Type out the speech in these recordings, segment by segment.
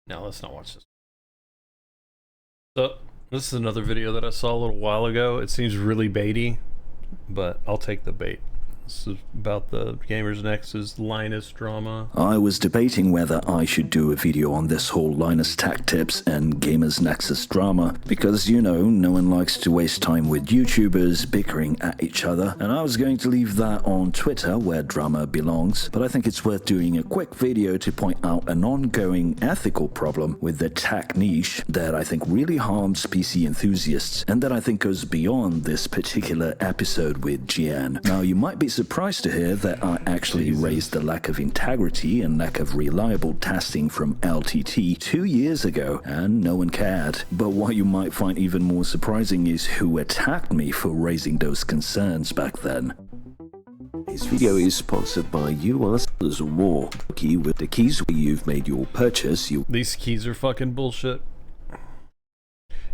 Now let's not watch this. So this is another video that I saw a little while ago. It seems really baity, but I'll take the bait. This is about the Gamers Nexus Linus drama. I was debating whether I should do a video on this whole Linus tech tips and Gamers Nexus drama because, you know, no one likes to waste time with YouTubers bickering at each other, and I was going to leave that on Twitter where drama belongs, but I think it's worth doing a quick video to point out an ongoing ethical problem with the tech niche that I think really harms PC enthusiasts and that I think goes beyond this particular episode with GN. Now, you might be surprised to hear that I actually raised the lack of integrity and lack of reliable testing from LTT 2 years ago, and no one cared. But what you might find even more surprising is who attacked me for raising those concerns back then. This video is sponsored by There's more key with the keys where you've made your purchase. These keys are fucking bullshit.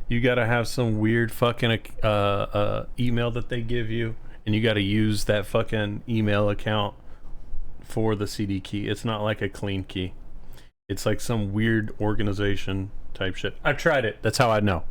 You gotta have some weird fucking email that they give you, and you gotta use that fucking email account for the CD key. It's not like a clean key. It's like some weird organization type shit. I tried it. That's how I know.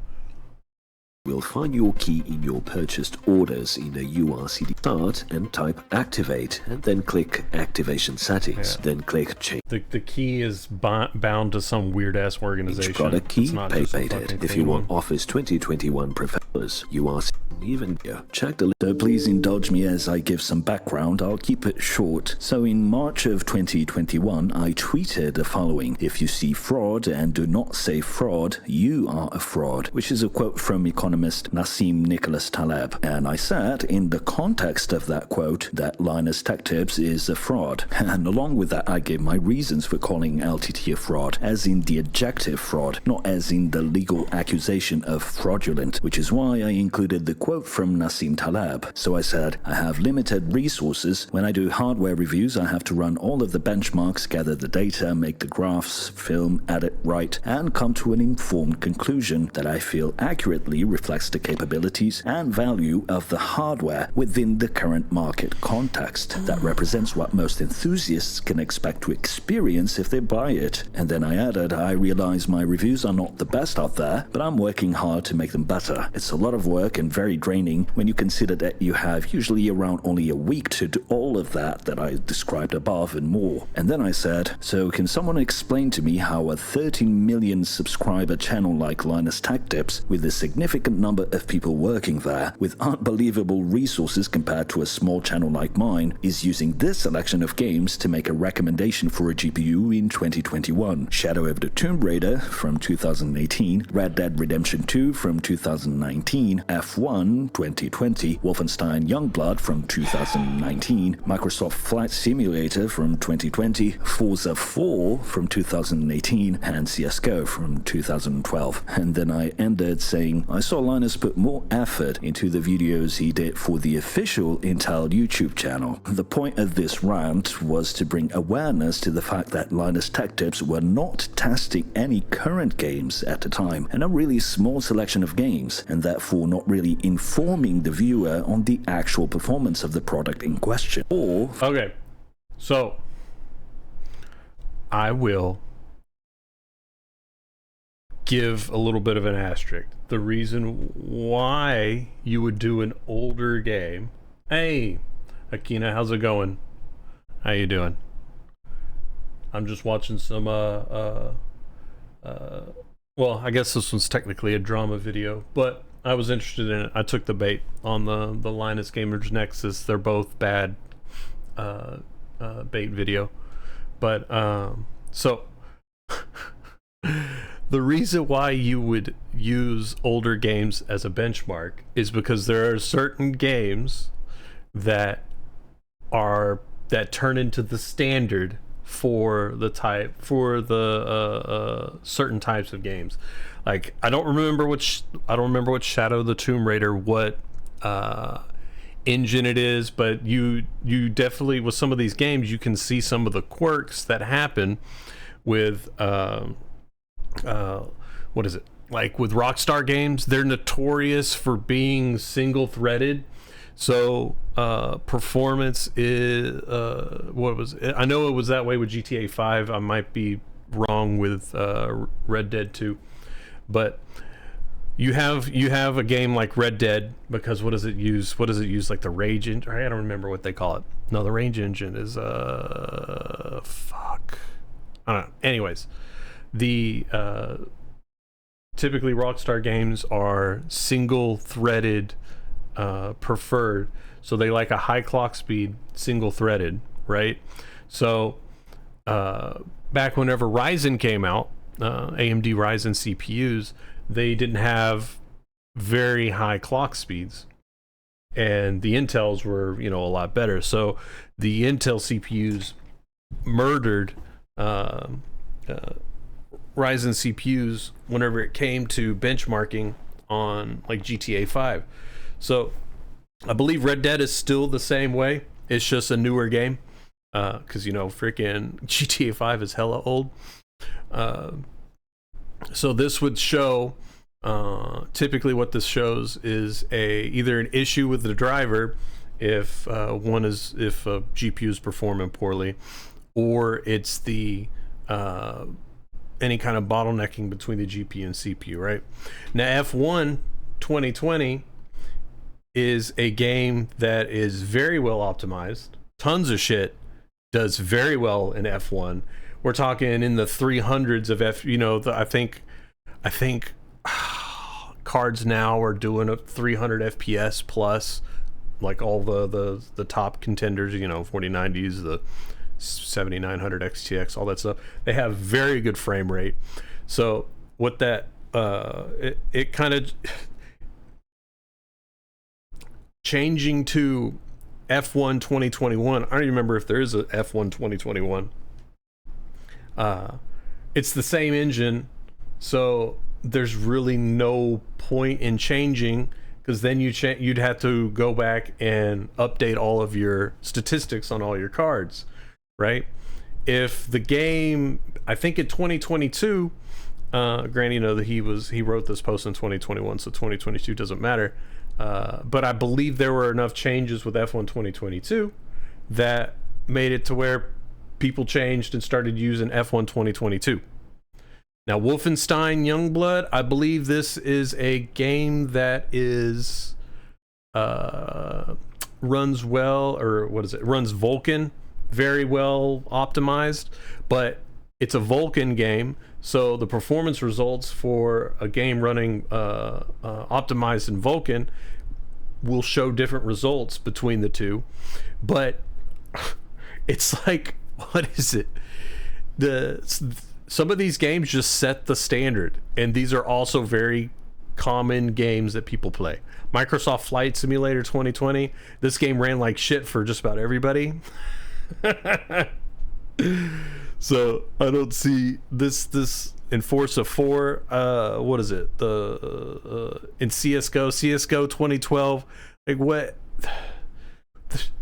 We'll find your key in your purchased orders in the URCD start and type activate, and then click activation settings, then click change. The key is bound to some weird ass organization. Each product key, pay paid it. If you want Office 2021 professionals, URCD even here. Check the list. So please indulge me as I give some background. I'll keep it short. So in March of 2021, I tweeted the following: "If you see fraud and do not say fraud, you are a fraud," which is a quote from economist Nassim Nicholas Taleb. And I said, in the context of that quote, that Linus Tech Tips is a fraud. And along with that, I gave my reasons for calling LTT a fraud, as in the adjective fraud, not as in the legal accusation of fraudulent, which is why I included the quote from Nassim Taleb. So I said, I have limited resources. When I do hardware reviews, I have to run all of the benchmarks, gather the data, make the graphs, film, edit, write, and come to an informed conclusion that I feel accurately reflects the capabilities and value of the hardware within the current market context that represents what most enthusiasts can expect to experience if they buy it. And then I added, I realize my reviews are not the best out there, but I'm working hard to make them better. It's a lot of work and very draining when you consider that you have usually around only a week to do all of that I described above and more. And then I said, so can someone explain to me how a 13 million subscriber channel like Linus Tech Tips, with a significant number of people working there, with unbelievable resources compared to a small channel like mine, is using this selection of games to make a recommendation for a GPU in 2021? Shadow of the Tomb Raider from 2018, Red Dead Redemption 2 from 2019, F1 2020, Wolfenstein Youngblood from 2019, Microsoft Flight Simulator from 2020, Forza 4 from 2018, and CSGO from 2012. And then I ended saying, I saw Linus put more effort into the videos he did for the official Intel YouTube channel. The point of this rant was to bring awareness to the fact that Linus Tech Tips were not testing any current games at the time, and a really small selection of games, and therefore not really informing the viewer on the actual performance of the product in question. Or okay, so I will give a little bit of an asterisk. The reason why you would do an older game. Hey, Akina, how's it going? How you doing? I'm just watching some well, I guess this one's technically a drama video, but I was interested in it. I took the bait on the Linus Gamers Nexus. They're both bad bait video, but so the reason why you would use older games as a benchmark is because there are certain games that turn into the standard for the certain types of games. Like I don't remember what Shadow of the Tomb Raider, what engine it is, but you definitely, with some of these games, you can see some of the quirks that happen with what is it, like with Rockstar games. They're notorious for being single threaded, so performance is what was it? I know it was that way with GTA 5. I might be wrong with Red Dead 2, but you have a game like Red Dead, because what does it use? Like the Rage engine? I don't remember what they call it. No, the Rage engine is fuck. I don't know. Anyways, the typically Rockstar games are single-threaded preferred, so they like a high clock speed, single-threaded, right? So back whenever Ryzen came out, AMD Ryzen CPUs, they didn't have very high clock speeds, and the Intels were, a lot better. So the Intel CPUs murdered Ryzen CPUs whenever it came to benchmarking on like GTA 5. So I believe Red Dead is still the same way. It's just a newer game, because freaking GTA 5 is hella old. So this would show, typically what this shows is either an issue with the driver if GPU is performing poorly, or it's the any kind of bottlenecking between the GPU and CPU, right? Now F1 2020 is a game that is very well optimized. Tons of shit does very well in F1. We're talking in the 300s of I think cards now are doing a 300 FPS plus, like all the top contenders, 4090s, the 7900 XTX, all that stuff. They have very good frame rate. So what that it kind of changing to F1 2021. I don't even remember if there is a F1 2021. It's the same engine, so there's really no point in changing, because then you'd have to go back and update all of your statistics on all your cards, right? If the game, I think in 2022, granted, that he wrote this post in 2021, so 2022 doesn't matter. But I believe there were enough changes with F1 2022 that made it to where people changed and started using F1 2022. Now, Wolfenstein Youngblood, I believe this is a game that is runs well, or what is it? Runs Vulkan very well optimized, but it's a Vulkan game, so the performance results for a game running optimized in Vulkan will show different results between the two. But it's like, what is it? Some of these games just set the standard, and these are also very common games that people play. Microsoft Flight Simulator 2020, this game ran like shit for just about everybody. So I don't see this in Forza 4. What is it? In CS:GO 2012. Like, what?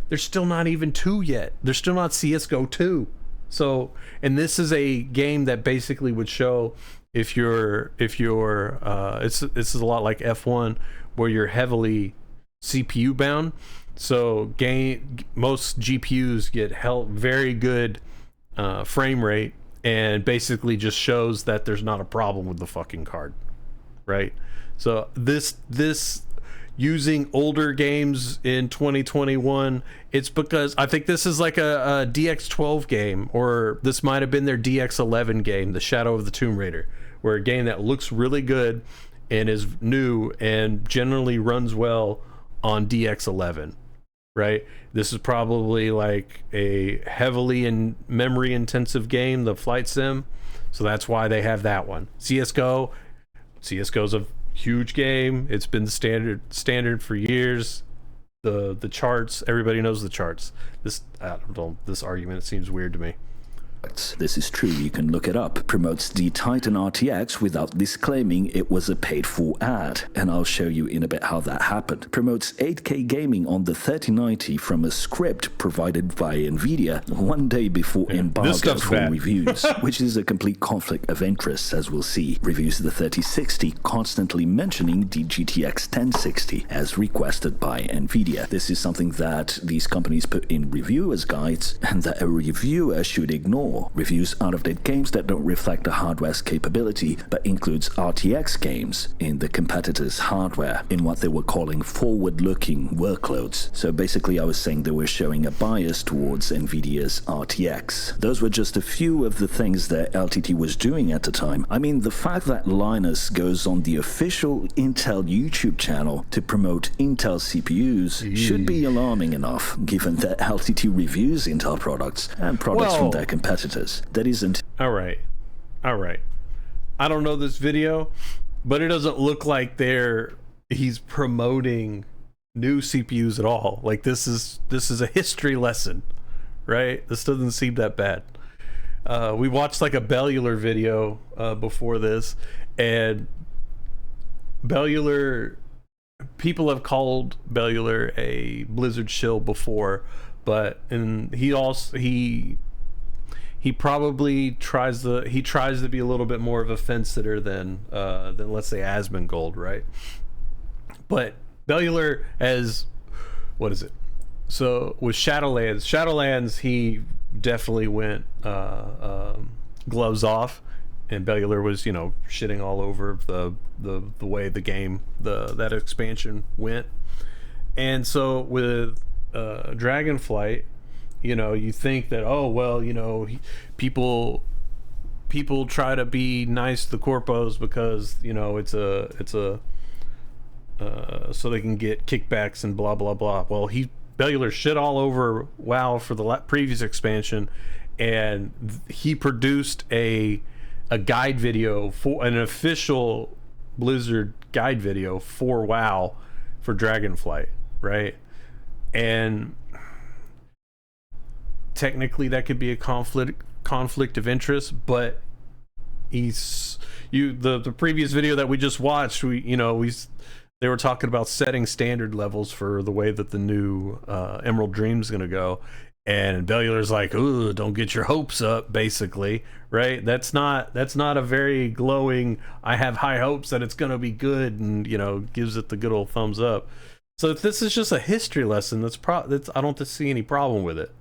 There's still not even 2 yet. There's still not CS:GO 2. So, and this is a game that basically would show if you're this is a lot like F1, where you're heavily CPU bound. So most GPUs get very good frame rate, and basically just shows that there's not a problem with the fucking card, right? So this using older games in 2021, it's because I think this is like a DX12 game, or this might have been their DX11 game, the Shadow of the Tomb Raider, where a game that looks really good and is new and generally runs well on DX11, right? This is probably like a heavily in memory intensive game, the flight sim, so that's why they have that one. CS:GO's a huge game. It's been the standard for years. The charts, everybody knows the charts. This argument seems weird to me. This is true, you can look it up. Promotes the Titan RTX without disclaiming it was a paid-for ad, and I'll show you in a bit how that happened. Promotes 8K gaming on the 3090 from a script provided by Nvidia 1 day before embargo for reviews, which is a complete conflict of interest, as we'll see. Reviews the 3060, constantly mentioning the GTX 1060 as requested by Nvidia. This is something that these companies put in reviewers' guides and that a reviewer should ignore. more. Reviews out-of-date games that don't reflect the hardware's capability, but includes RTX games in the competitor's hardware in what they were calling forward-looking workloads. So basically I was saying they were showing a bias towards NVIDIA's RTX. Those were just a few of the things that LTT was doing at the time. I mean, the fact that Linus goes on the official Intel YouTube channel to promote Intel CPUs should be alarming enough, given that LTT reviews Intel products and products from their competitors. That isn't... All right. I don't know this video, but it doesn't look like he's promoting new CPUs at all. Like this is a history lesson, right? This doesn't seem that bad. We watched like a Bellular video before this, and Bellular, people have called Bellular a Blizzard shill before, and he probably tries to be a little bit more of a fence sitter than let's say Asmongold, right? But Bellular has, what is it? So with Shadowlands, he definitely went gloves off, and Bellular was, shitting all over the way the game, that expansion went. And so with Dragonflight, you think that, people try to be nice to the corpos because it's a so they can get kickbacks and blah blah blah. Well, Bellular shit all over WoW for the previous expansion, and he produced a guide video, for an official Blizzard guide video for WoW for Dragonflight, right? And technically that could be a conflict of interest, but the previous video that we just watched, they were talking about setting standard levels for the way that the new Emerald Dream's gonna go, and Bellular's like, "Ooh, don't get your hopes up," basically, right? That's not a very glowing, I have high hopes that it's gonna be good, and gives it the good old thumbs up. So if this is just a history lesson, I don't see any problem with it.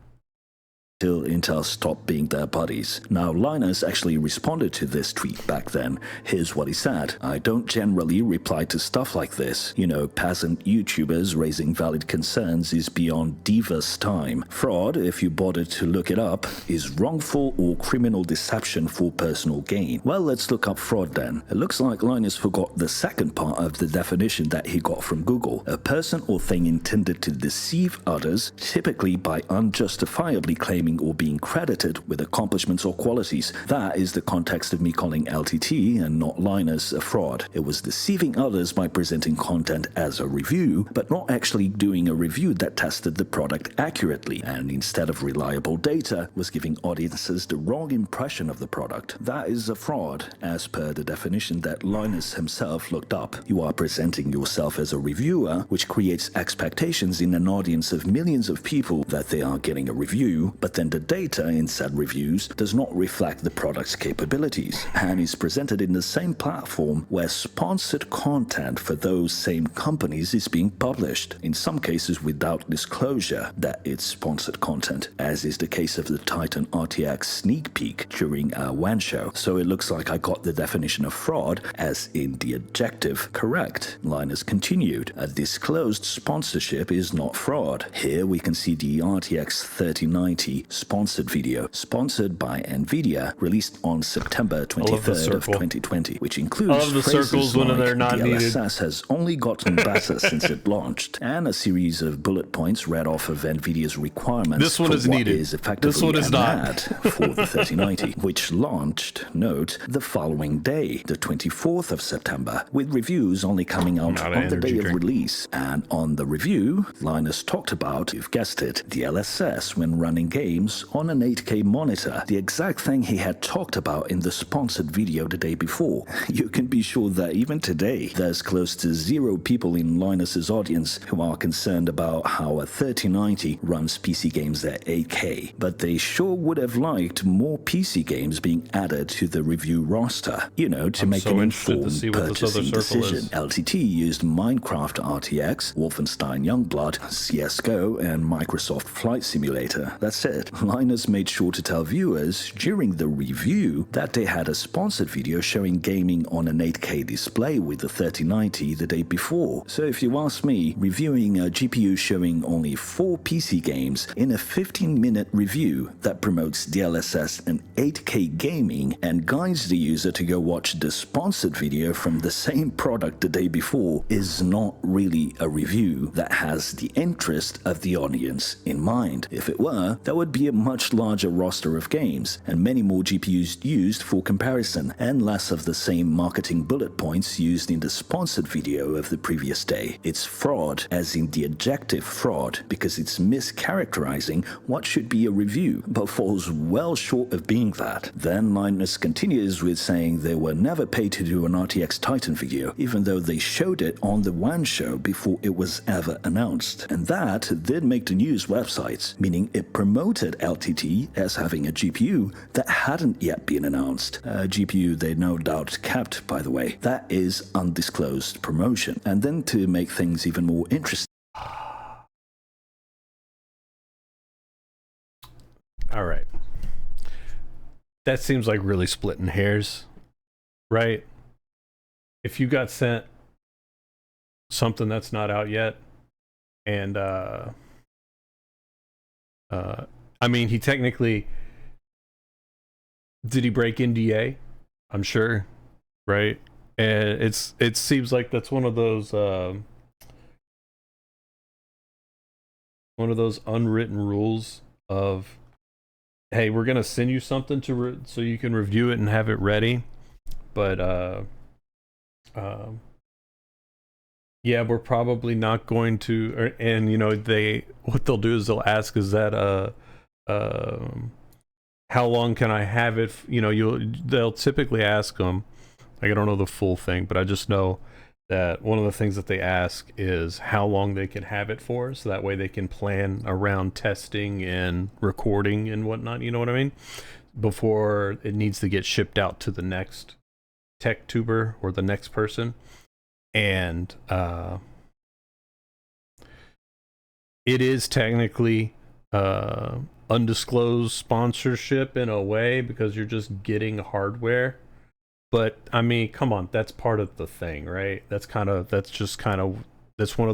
Till Intel stopped being their buddies. Now, Linus actually responded to this tweet back then. Here's what he said. "I don't generally reply to stuff like this. Peasant YouTubers raising valid concerns is beyond divas time. Fraud, if you bothered to look it up, is wrongful or criminal deception for personal gain." Well, let's look up fraud then. It looks like Linus forgot the second part of the definition that he got from Google. A person or thing intended to deceive others, typically by unjustifiably claiming or being credited with accomplishments or qualities. That is the context of me calling LTT and not Linus a fraud. It was deceiving others by presenting content as a review, but not actually doing a review that tested the product accurately, and instead of reliable data, was giving audiences the wrong impression of the product. That is a fraud, as per the definition that Linus himself looked up. You are presenting yourself as a reviewer, which creates expectations in an audience of millions of people that they are getting a review, but then the data in said reviews does not reflect the product's capabilities, and is presented in the same platform where sponsored content for those same companies is being published, in some cases without disclosure that it's sponsored content, as is the case of the Titan RTX sneak peek during our WAN show. So it looks like I got the definition of fraud, as in the adjective, correct. Linus continued, "A disclosed sponsorship is not fraud." Here we can see the RTX 3090 sponsored video, sponsored by NVIDIA, released on September 23rd of 2020, which includes the circles when they're not the needed. LSS has only gotten better since it launched, and a series of bullet points read off of NVIDIA's requirements. This one is needed. Is effectively this one is an not. ad for the 3090, which launched, note, the following day, the 24th of September, with reviews only coming out on the day of release. And on the review, Linus talked about, you've guessed it, the LSS when running games on an 8K monitor, the exact thing he had talked about in the sponsored video the day before. You can be sure that even today, there's close to 0 people in Linus's audience who are concerned about how a 3090 runs PC games at 8K, but they sure would have liked more PC games being added to the review roster, to make an informed purchasing decision. LTT used Minecraft RTX, Wolfenstein Youngblood, CSGO, and Microsoft Flight Simulator. That's it. it. Linus made sure to tell viewers during the review that they had a sponsored video showing gaming on an 8K display with the 3090 the day before. So if you ask me, reviewing a GPU showing only 4 PC games in a 15-minute review that promotes DLSS and 8K gaming and guides the user to go watch the sponsored video from the same product the day before is not really a review that has the interest of the audience in mind. If it were, there would be a much larger roster of games and many more GPUs used for comparison and less of the same marketing bullet points used in the sponsored video of the previous day. It's fraud, as in the adjective fraud, because it's mischaracterizing what should be a review, but falls well short of being that. Then Linus continues with saying they were never paid to do an RTX Titan video, even though they showed it on the WAN show before it was ever announced. And that did make the news websites, meaning it promoted LTT as having a GPU that hadn't yet been announced. A GPU they no doubt kept, by the way. That is undisclosed promotion. And then to make things even more interesting. All right. That seems like really splitting hairs, right? If you got sent something that's not out yet, and I mean, he technically, did he break NDA? I'm sure, right? And it seems like that's one of those unwritten rules of, hey, we're gonna send you something so you can review it and have it ready, but yeah, we're probably not going to. And you know, what they'll do is they'll ask, is that how long can I have it? You know, they'll typically ask them. Like, I don't know the full thing, but I just know that one of the things that they ask is how long they can have it for, so that way they can plan around testing and recording and whatnot, you know what I mean? Before it needs to get shipped out to the next tech tuber or the next person. And it is technically undisclosed sponsorship in a way, because you're just getting hardware. But I mean, come on, that's part of the thing, right? That's one of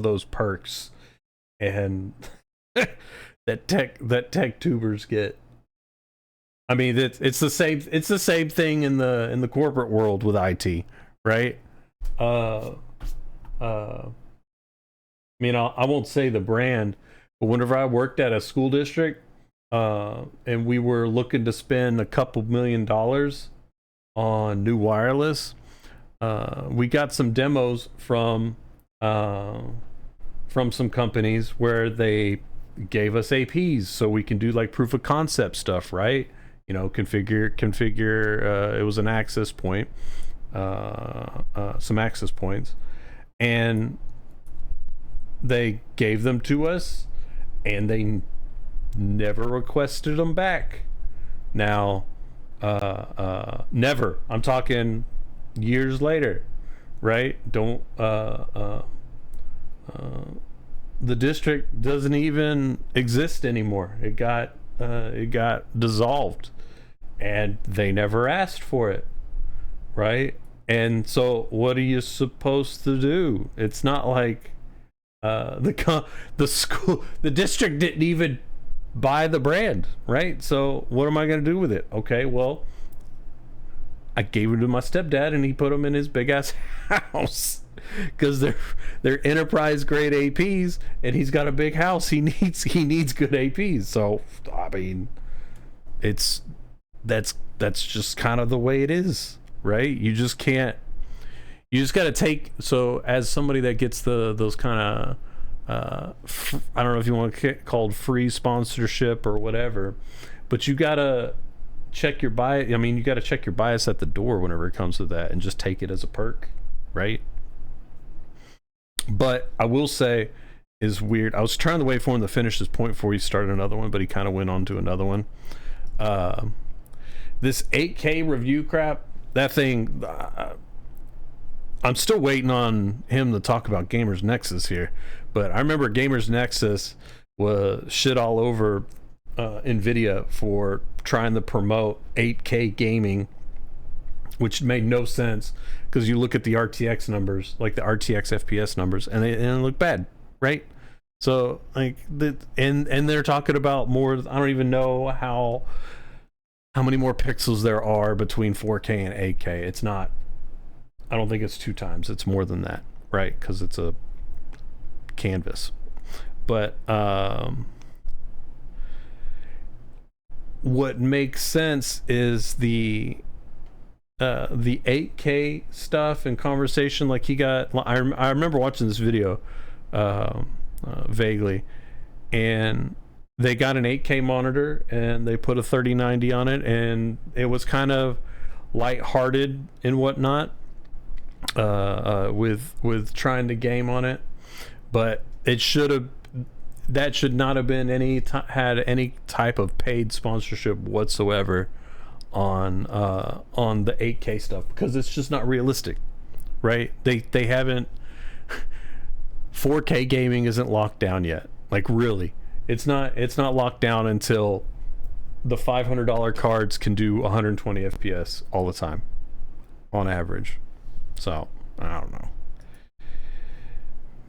those perks, and that tech tubers get. I mean, it's the same thing in the corporate world with IT, right? I mean, I won't say the brand, but whenever I worked at a school district, and we were looking to spend a couple $1 million on new wireless, we got some demos from some companies where they gave us APs so we can do like proof of concept stuff, right? You know, configure. It was an access point, some access points, and they gave them to us, and they never requested them back. Now, never. I'm talking years later, right? The district doesn't even exist anymore. It got dissolved, and they never asked for it, right? And so what are you supposed to do? It's not like the district didn't even buy the brand, right? So what am I going to do with it? Okay, well, I gave it to my stepdad, and he put them in his big ass house, because they're enterprise grade APs, and he's got a big house. He needs good APs. So I mean, that's just kind of the way it is, right? You just got to take. So as somebody that gets those kind of I don't know if you want to get called free sponsorship or whatever, but you gotta check your bias. I mean, you gotta check your bias at the door whenever it comes to that, and just take it as a perk, right? But I will say, is weird. I was trying to wait for him to finish his point before he started another one, but he kind of went on to another one. This 8K review crap, that thing. I'm still waiting on him to talk about Gamers Nexus here, but I remember Gamers Nexus was shit all over NVIDIA for trying to promote 8K gaming, which made no sense because you look at the RTX numbers, like the RTX FPS numbers, and they look bad, right? So like and they're talking about more. I don't even know how many more pixels there are between 4K and 8K. It's not. I don't think it's 2 times. It's more than that, right? Because it's a canvas. But what makes sense is the 8K stuff and conversation. Like he got, I remember watching this video vaguely, and they got an 8K monitor and they put a 3090 on it, and it was kind of lighthearted and whatnot with trying to game on it, but that should not have been had any type of paid sponsorship whatsoever on the 8K stuff, because it's just not realistic, right? They haven't 4K gaming isn't locked down yet. Like really, it's not locked down until the $500 cards can do 120 FPS all the time on average. So I don't know,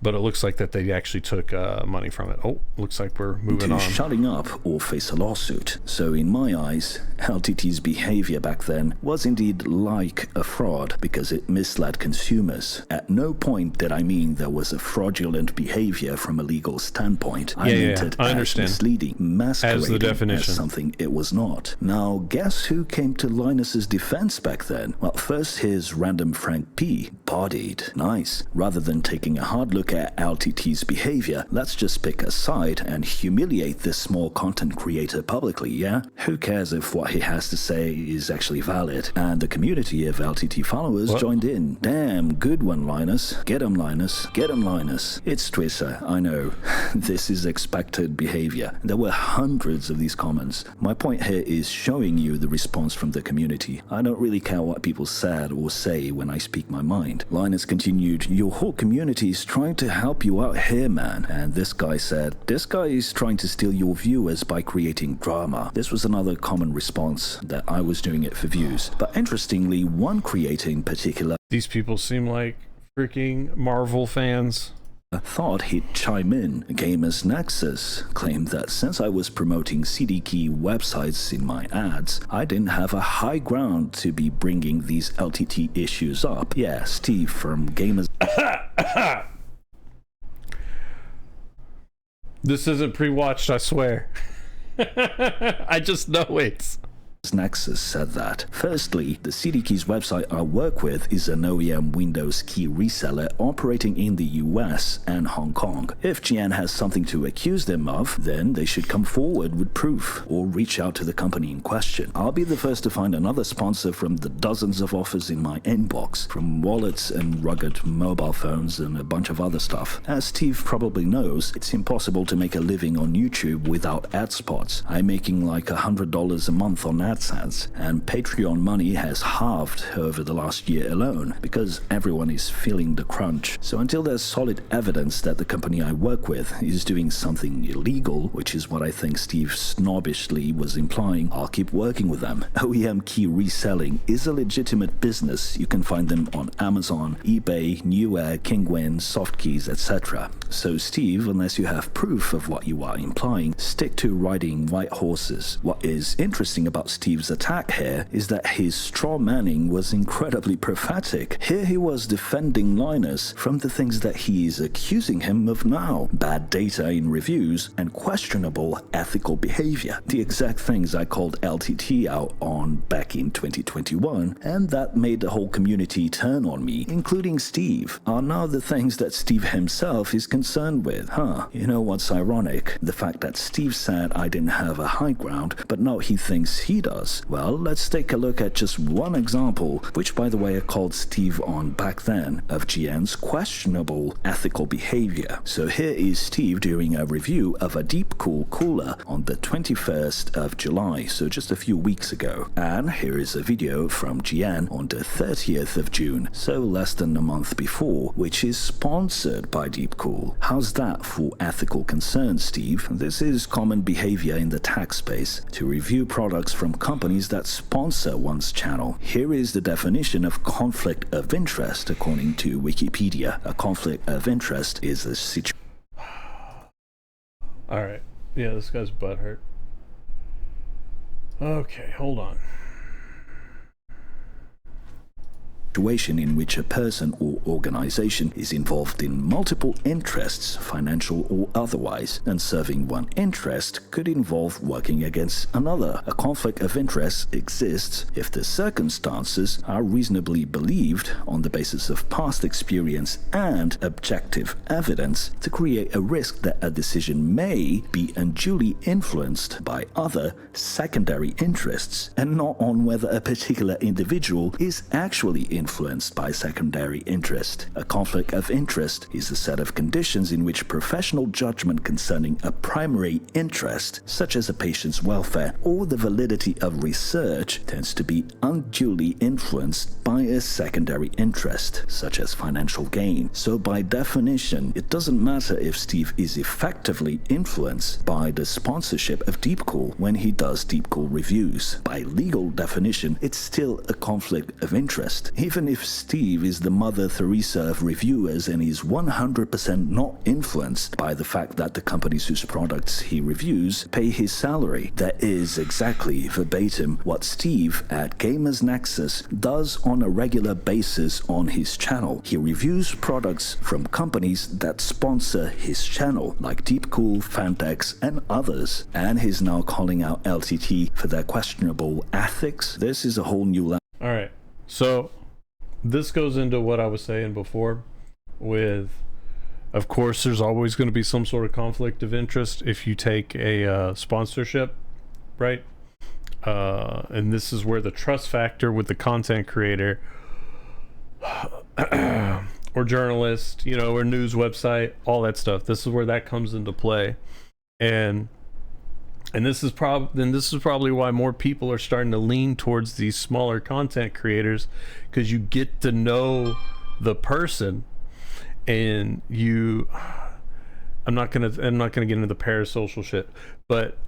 but it looks like that they actually took money from it. Oh, looks like we're moving on. Shutting up or face a lawsuit. So in my eyes, LTT's behavior back then was indeed like a fraud because it misled consumers. At no point did I mean there was a fraudulent behavior from a legal standpoint. I meant it as misleading, masquerading as the definition. As something it was not. Now, guess who came to Linus's defense back then? Well, first here's random Frank P. Bodied. Nice. Rather than taking a hard look at LTT's behavior, let's just pick a side and humiliate this small content creator publicly, yeah? Who cares if what he has to say is actually valid? And the community of LTT followers joined in. Damn, good one, Linus. Get him, Linus. Get him, Linus. It's Twitter, I know. This is expected behavior. There were hundreds of these comments. My point here is showing you the response from the community. I don't really care what people said or say when I speak my mind. Linus continued, your whole community is trying to help you out here, man. And this guy said, this guy is trying to steal your viewers by creating drama. This was another common response, that I was doing it for views. But interestingly, one creator in particular, these people seem like freaking Marvel fans, thought he'd chime in. Gamers Nexus claimed that since I was promoting CD key websites in my ads, I didn't have a high ground to be bringing these LTT issues up. Yeah, Steve from Gamers This isn't pre-watched, I swear. I just know it. Nexus said that. Firstly, the CD Keys website I work with is an OEM Windows key reseller operating in the US and Hong Kong. If GN has something to accuse them of, then they should come forward with proof or reach out to the company in question. I'll be the first to find another sponsor from the dozens of offers in my inbox, from wallets and rugged mobile phones and a bunch of other stuff. As Steve probably knows, it's impossible to make a living on YouTube without ad spots. I'm making like $100 a month on AdSense, and Patreon money has halved over the last year alone because everyone is feeling the crunch. So until there's solid evidence that the company I work with is doing something illegal, which is what I think Steve snobbishly was implying, I'll keep working with them. OEM key reselling is a legitimate business. You can find them on Amazon, eBay, Newegg, Kingwin, Softkeys, etc. So Steve, unless you have proof of what you are implying, stick to riding white horses. What is interesting about Steve's attack here is that his straw manning was incredibly prophetic. Here he was defending Linus from the things that he is accusing him of now. Bad data in reviews and questionable ethical behavior. The exact things I called LTT out on back in 2021, and that made the whole community turn on me, including Steve, are now the things that Steve himself is concerned with. You know what's ironic? The fact that Steve said I didn't have a high ground, but now he thinks he does? Well, let's take a look at just one example, which by the way I called Steve on back then, of GN's questionable ethical behavior. So here is Steve doing a review of a deep cool cooler on the 21st of July, so just a few weeks ago. And here is a video from GN on the 30th of June, so less than a month before, which is sponsored by Deepcool. How's that for ethical concerns, Steve? This is common behavior in the tech space, to review products from companies that sponsor one's channel. Here is the definition of conflict of interest according to Wikipedia. A conflict of interest is a situation. Alright. Yeah, this guy's butthurt. Okay, hold on. In which a person or organization is involved in multiple interests, financial or otherwise, and serving one interest could involve working against another. A conflict of interest exists if the circumstances are reasonably believed on the basis of past experience and objective evidence to create a risk that a decision may be unduly influenced by other secondary interests, and not on whether a particular individual is actually influenced by secondary interest. A conflict of interest is a set of conditions in which professional judgment concerning a primary interest, such as a patient's welfare or the validity of research, tends to be unduly influenced by a secondary interest, such as financial gain. So by definition, it doesn't matter if Steve is effectively influenced by the sponsorship of Deepcool when he does Deepcool reviews. By legal definition, it's still a conflict of interest, even if Steve is the Mother Teresa of reviewers and is 100% not influenced by the fact that the companies whose products he reviews pay his salary. That is exactly verbatim what Steve at Gamers Nexus does on a regular basis on his channel. He reviews products from companies that sponsor his channel, like Deepcool, Coreteks, and others. And he's now calling out LTT for their questionable ethics. This is a whole new level. Alright, so this goes into what I was saying before with, of course, there's always going to be some sort of conflict of interest if you take a sponsorship, right? And this is where the trust factor with the content creator or journalist, you know, or news website, all that stuff. This is where that comes into play. And this is probably why more people are starting to lean towards these smaller content creators, because you get to know the person, and I'm not gonna get into the parasocial shit, but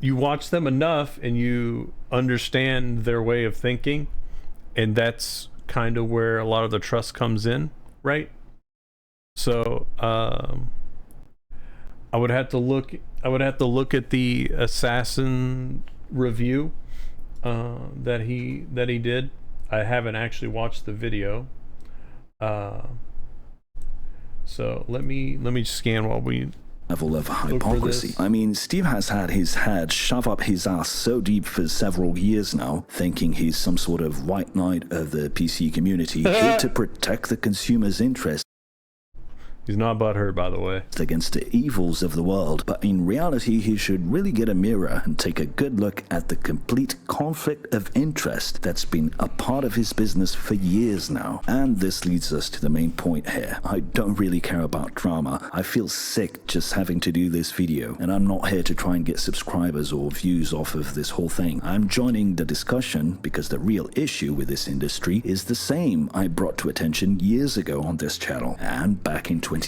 you watch them enough and you understand their way of thinking, and that's kind of where a lot of the trust comes in, right? So I would have to look at the Assassin review that he did. I haven't actually watched the video. So let me scan while we level of hypocrisy. I mean, Steve has had his head shoved up his ass so deep for several years now, thinking he's some sort of white knight of the PC community, here to protect the consumer's interest. He's not butthurt, by the way. Against the evils of the world, but in reality, he should really get a mirror and take a good look at the complete conflict of interest that's been a part of his business for years now. And this leads us to the main point here. I don't really care about drama. I feel sick just having to do this video, and I'm not here to try and get subscribers or views off of this whole thing. I'm joining the discussion because the real issue with this industry is the same I brought to attention years ago on this channel, and back in 2021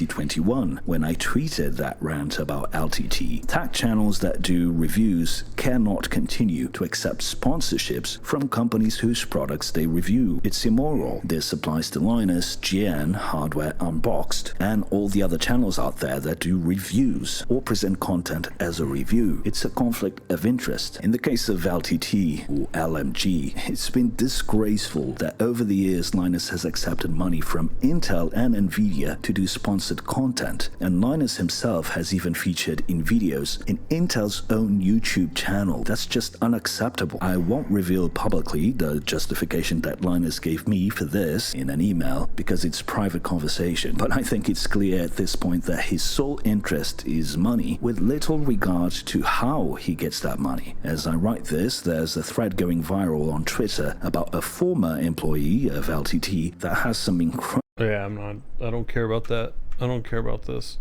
when I tweeted that rant about LTT. Tech channels that do reviews cannot continue to accept sponsorships from companies whose products they review. It's immoral. This applies to Linus, GN, Hardware Unboxed, and all the other channels out there that do reviews or present content as a review. It's a conflict of interest. In the case of LTT or LMG, it's been disgraceful that over the years Linus has accepted money from Intel and Nvidia to do sponsorships sponsored content, and Linus himself has even featured in videos in Intel's own YouTube channel. That's just unacceptable. I won't reveal publicly the justification that Linus gave me for this in an email because it's private conversation, but I think it's clear at this point that his sole interest is money, with little regard to how he gets that money. As I write this, there's a thread going viral on Twitter about a former employee of LTT that has some incredible... Yeah, I don't care about that. I don't care about this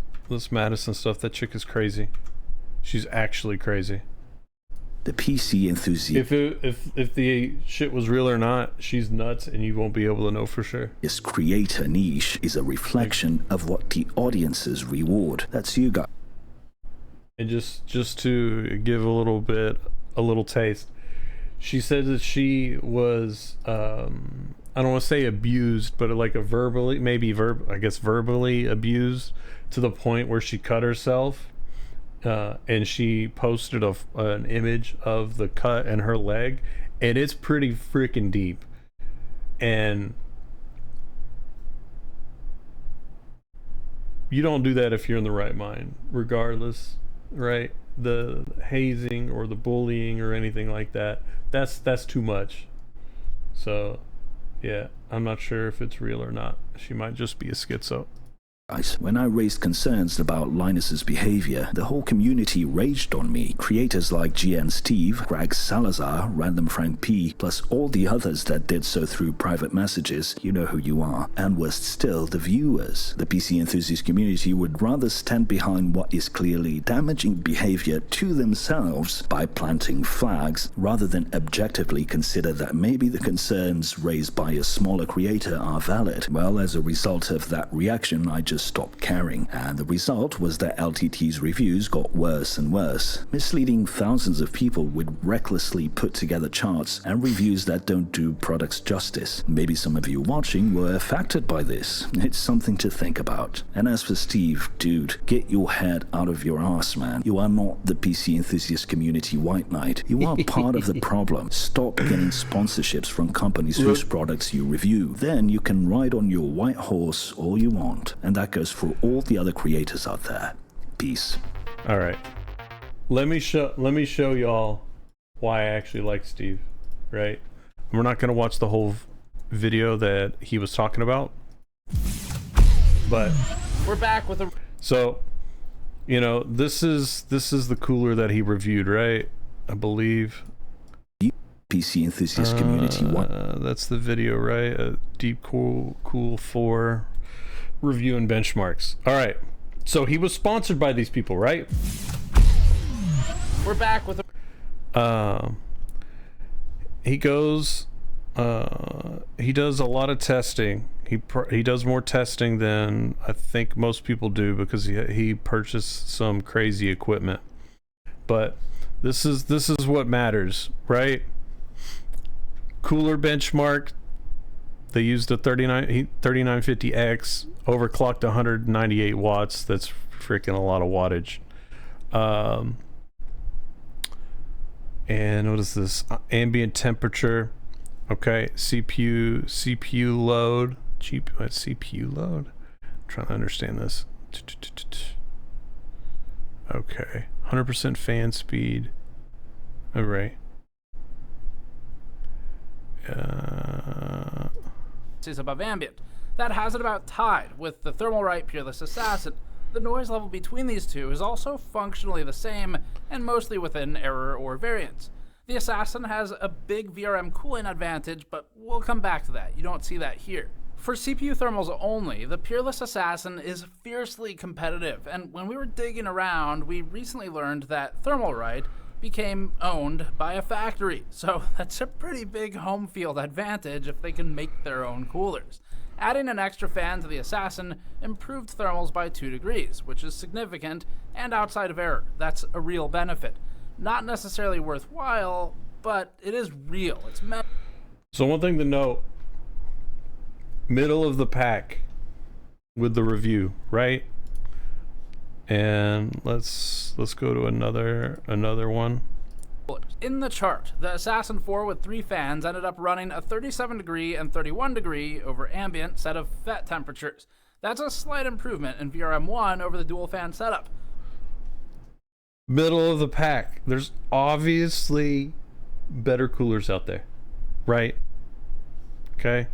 Madison stuff. That chick is crazy. She's actually crazy. The PC enthusiast. If the shit was real or not, she's nuts, and you won't be able to know for sure. This creator niche is a reflection of what the audiences reward. That's you guys. And just to give a little taste, she said that she was I don't want to say abused, but like verbally abused to the point where she cut herself, and she posted an image of the cut in her leg, and it's pretty freaking deep. And you don't do that if you're in the right mind, regardless, right? The hazing or the bullying or anything like that, that's too much. So yeah, I'm not sure if it's real or not. She might just be a schizo. When I raised concerns about Linus's behavior, the whole community raged on me. Creators like GN Steve, Greg Salazar, Random Frank P, plus all the others that did so through private messages, you know who you are, and were still the viewers. The PC enthusiast community would rather stand behind what is clearly damaging behavior to themselves by planting flags, rather than objectively consider that maybe the concerns raised by a smaller creator are valid. Well, as a result of that reaction, I just stopped caring, and the result was that LTT's reviews got worse and worse, misleading thousands of people with recklessly put together charts and reviews that don't do products justice. Maybe some of you watching were affected by this. It's something to think about. And as for Steve, dude, get your head out of your ass, man. You are not the PC enthusiast community white knight. You are part of the problem. Stop getting sponsorships from companies whose products you review. Then you can ride on your white horse all you want, and that goes for all the other creators out there. Peace. All right, let me show y'all why I actually like Steve. Right, we're not gonna watch the whole video that he was talking about, but we're back with a... So, you know, this is the cooler that he reviewed, right? I believe. PC enthusiast community. That's the video, right? A Deep Cool 4 review and benchmarks. All right, so he was sponsored by these people, right? We're back with a... He goes, he does a lot of testing. He does more testing than I think most people do because he purchased some crazy equipment. But this is what matters, right? Cooler benchmark. They used a 3950X, overclocked 198 watts. That's freaking a lot of wattage. And what is this? Ambient temperature. Okay, CPU load. CPU load. I'm trying to understand this. Okay, 100% fan speed. All right. Is above ambient. That has it about tied with the Thermalright Peerless Assassin. The noise level between these two is also functionally the same and mostly within error or variance. The Assassin has a big VRM cooling advantage, but we'll come back to that. You don't see that here. For CPU thermals only, the Peerless Assassin is fiercely competitive, and when we were digging around, we recently learned that Thermalright became owned by a factory, so that's a pretty big home field advantage if they can make their own coolers. Adding an extra fan to the Assassin improved thermals by 2 degrees, which is significant and outside of error. That's a real benefit. Not necessarily worthwhile, but it is real. It's So one thing to note, middle of the pack with the review, right? And let's go to another one. In the chart, the Assassin 4 with 3 fans ended up running a 37 degree and 31 degree over ambient set of FET temperatures. That's a slight improvement in VRM1 over the dual fan setup. Middle of the pack. There's obviously better coolers out there, right? Okay.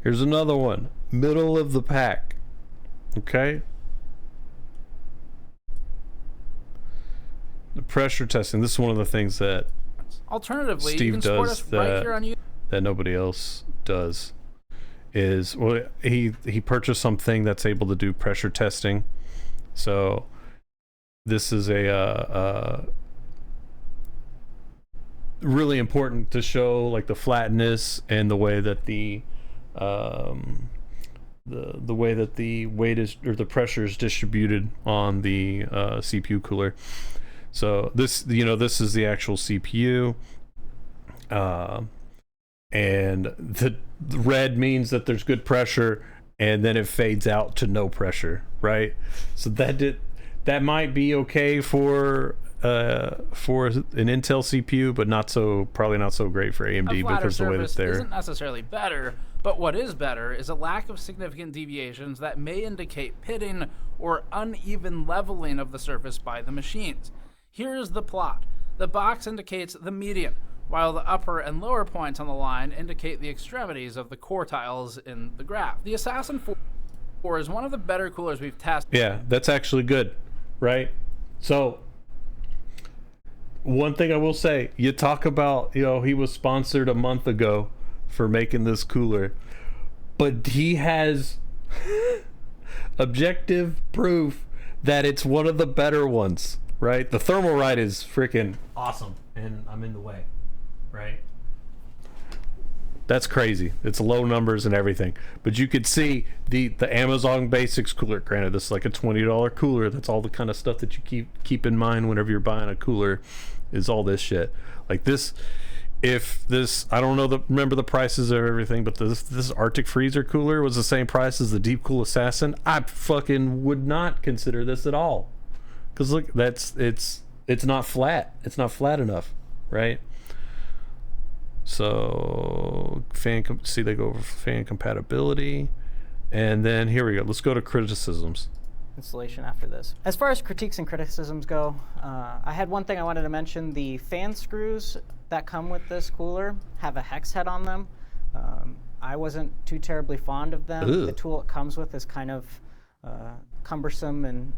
Here's another one. Middle of the pack. Okay. The pressure testing. This is one of the things that Alternatively, Steve you can support does us right here on YouTube. that nobody else does. Is, well, he purchased something that's able to do pressure testing. So this is a really important to show like the flatness and the way that the way that the weight is, or the pressure is distributed on the CPU cooler. So this, this is the actual CPU, and the red means that there's good pressure, and then it fades out to no pressure, right? So that might be okay for an Intel CPU, but probably not so great for AMD because the way that they're isn't necessarily better. But what is better is a lack of significant deviations that may indicate pitting or uneven leveling of the surface by the machines. Here's the plot. The box indicates the median, while the upper and lower points on the line indicate the extremities of the quartiles in the graph. The Assassin 4 is one of the better coolers we've tested. Yeah, that's actually good, right? So one thing I will say, you talk about, he was sponsored a month ago for making this cooler, but he has objective proof that it's one of the better ones, right? The thermal right is freaking awesome, and I'm in the way, right? That's crazy. It's low numbers and everything, but you could see the Amazon Basics cooler. Granted, this is like a $20 cooler. That's all the kind of stuff that you keep in mind whenever you're buying a cooler, is all this shit. Like this, if this, I don't know remember the prices of everything, but this Arctic Freezer cooler was the same price as the Deep Cool Assassin, I fucking would not consider this at all. Because look, it's not flat. It's not flat enough, right? So they go over fan compatibility, and then here we go. Let's go to criticisms. Installation after this. As far as critiques and criticisms go, I had one thing I wanted to mention. The fan screws that come with this cooler have a hex head on them. I wasn't too terribly fond of them. Ugh. The tool it comes with is kind of cumbersome and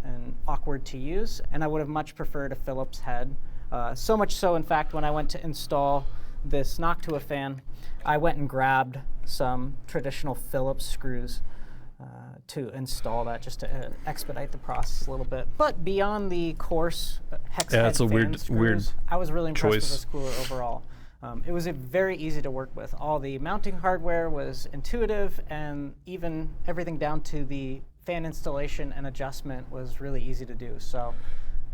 awkward to use, and I would have much preferred a Phillips head. So much so, in fact, when I went to install this Noctua fan, I went and grabbed some traditional Phillips screws to install that, just to expedite the process a little bit. But beyond the coarse hex head that's a fan weird screws, I was really impressed choice. with this cooler overall. It was very easy to work with. All the mounting hardware was intuitive, and even everything down to the fan installation and adjustment was really easy to do. So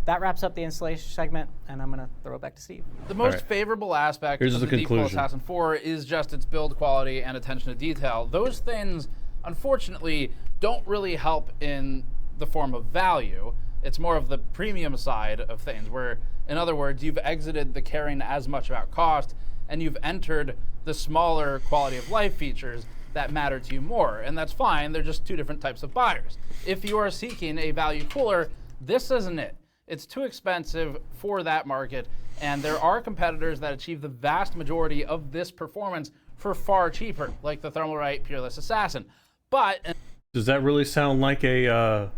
that wraps up the installation segment, and I'm going to throw it back to Steve. The most right. favorable aspect Here's of the the Deep Cool conclusion. Assassin 4 is just its build quality and attention to detail. Those things, unfortunately, don't really help in the form of value. It's more of the premium side of things, where, in other words, you've exited the caring as much about cost, and you've entered the smaller quality of life features that matter to you more. And that's fine. They're just two different types of buyers. If you are seeking a value cooler, this isn't it. It's too expensive for that market, and there are competitors that achieve the vast majority of this performance for far cheaper, like the Thermalright Peerless Assassin. But Does that really sound like a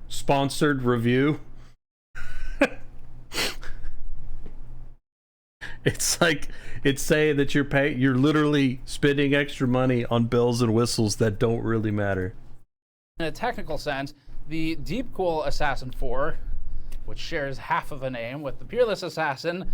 sponsored review? It's like it's saying that you're literally spending extra money on bells and whistles that don't really matter. in a technical sense, the Deep Cool Assassin 4, which shares half of a name with the Peerless Assassin,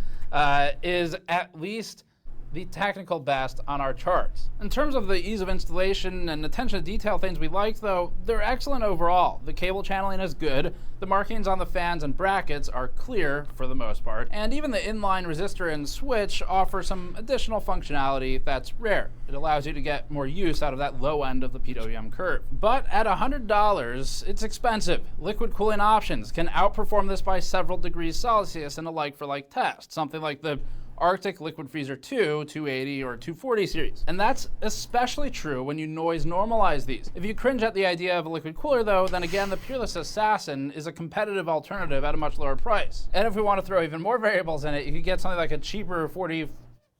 is at least the technical best on our charts. In terms of the ease of installation and attention to detail things we liked, though, they're excellent overall. The cable channeling is good, the markings on the fans and brackets are clear for the most part, and even the inline resistor and switch offer some additional functionality that's rare. It allows you to get more use out of that low end of the PWM curve. But at $100, it's expensive. Liquid cooling options can outperform this by several degrees Celsius in a like-for-like test. Something like the Arctic Liquid Freezer 2, 280, or 240 series. And that's especially true when you noise normalize these. If you cringe at the idea of a liquid cooler though, then again, the Peerless Assassin is a competitive alternative at a much lower price. And if we want to throw even more variables in it, you could get something like a cheaper $40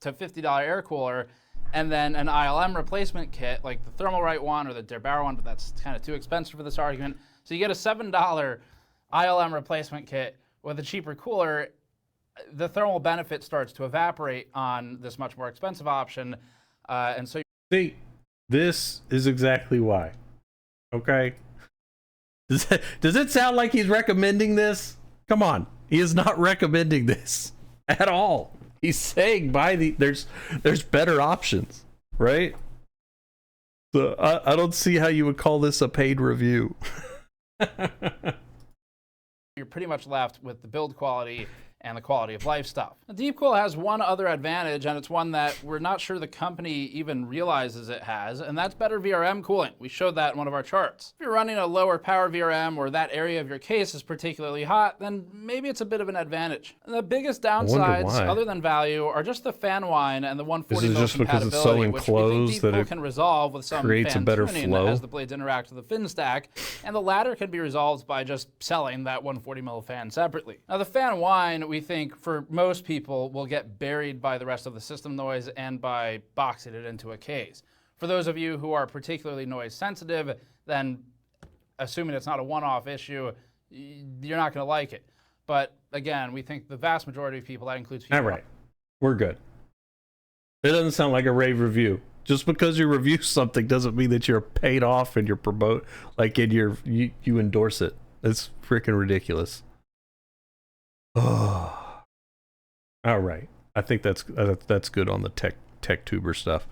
to $50 air cooler, and then an ILM replacement kit like the Thermalright one or the Derbauer one, but that's kind of too expensive for this argument. So you get a $7 ILM replacement kit with a cheaper cooler. The thermal benefit starts to evaporate on this much more expensive option, and so See, this is exactly why. Okay? Does it sound like he's recommending this? Come on. He is not recommending this at all. He's saying there's better options, right? So I don't see how you would call this a paid review. you're pretty much left with the build quality and the quality of life stuff. Now, Deepcool has one other advantage, and it's one that we're not sure the company even realizes it has, and that's better VRM cooling. We showed that in one of our charts. If you're running a lower power VRM or that area of your case is particularly hot, then maybe it's a bit of an advantage. And the biggest downsides, other than value, are just the fan whine and the 140 mil just because compatibility, it's so which we enclosed think that Deepcool it can resolve with some creates a fan better tuning flow as the blades interact with the fin stack, and the latter can be resolved by just selling that 140 mil fan separately. Now the fan whine, we think, for most people will get buried by the rest of the system noise and by boxing it into a case. For those of you who are particularly noise sensitive, then assuming it's not a one-off issue, you're not going to like it. But again, we think the vast majority of people, that includes people. All right, we're good. It doesn't sound like a rave review. Just because you review something doesn't mean that you're paid off and you're you endorse it. It's freaking ridiculous. Oh. All right, I think that's good on the tech tuber stuff.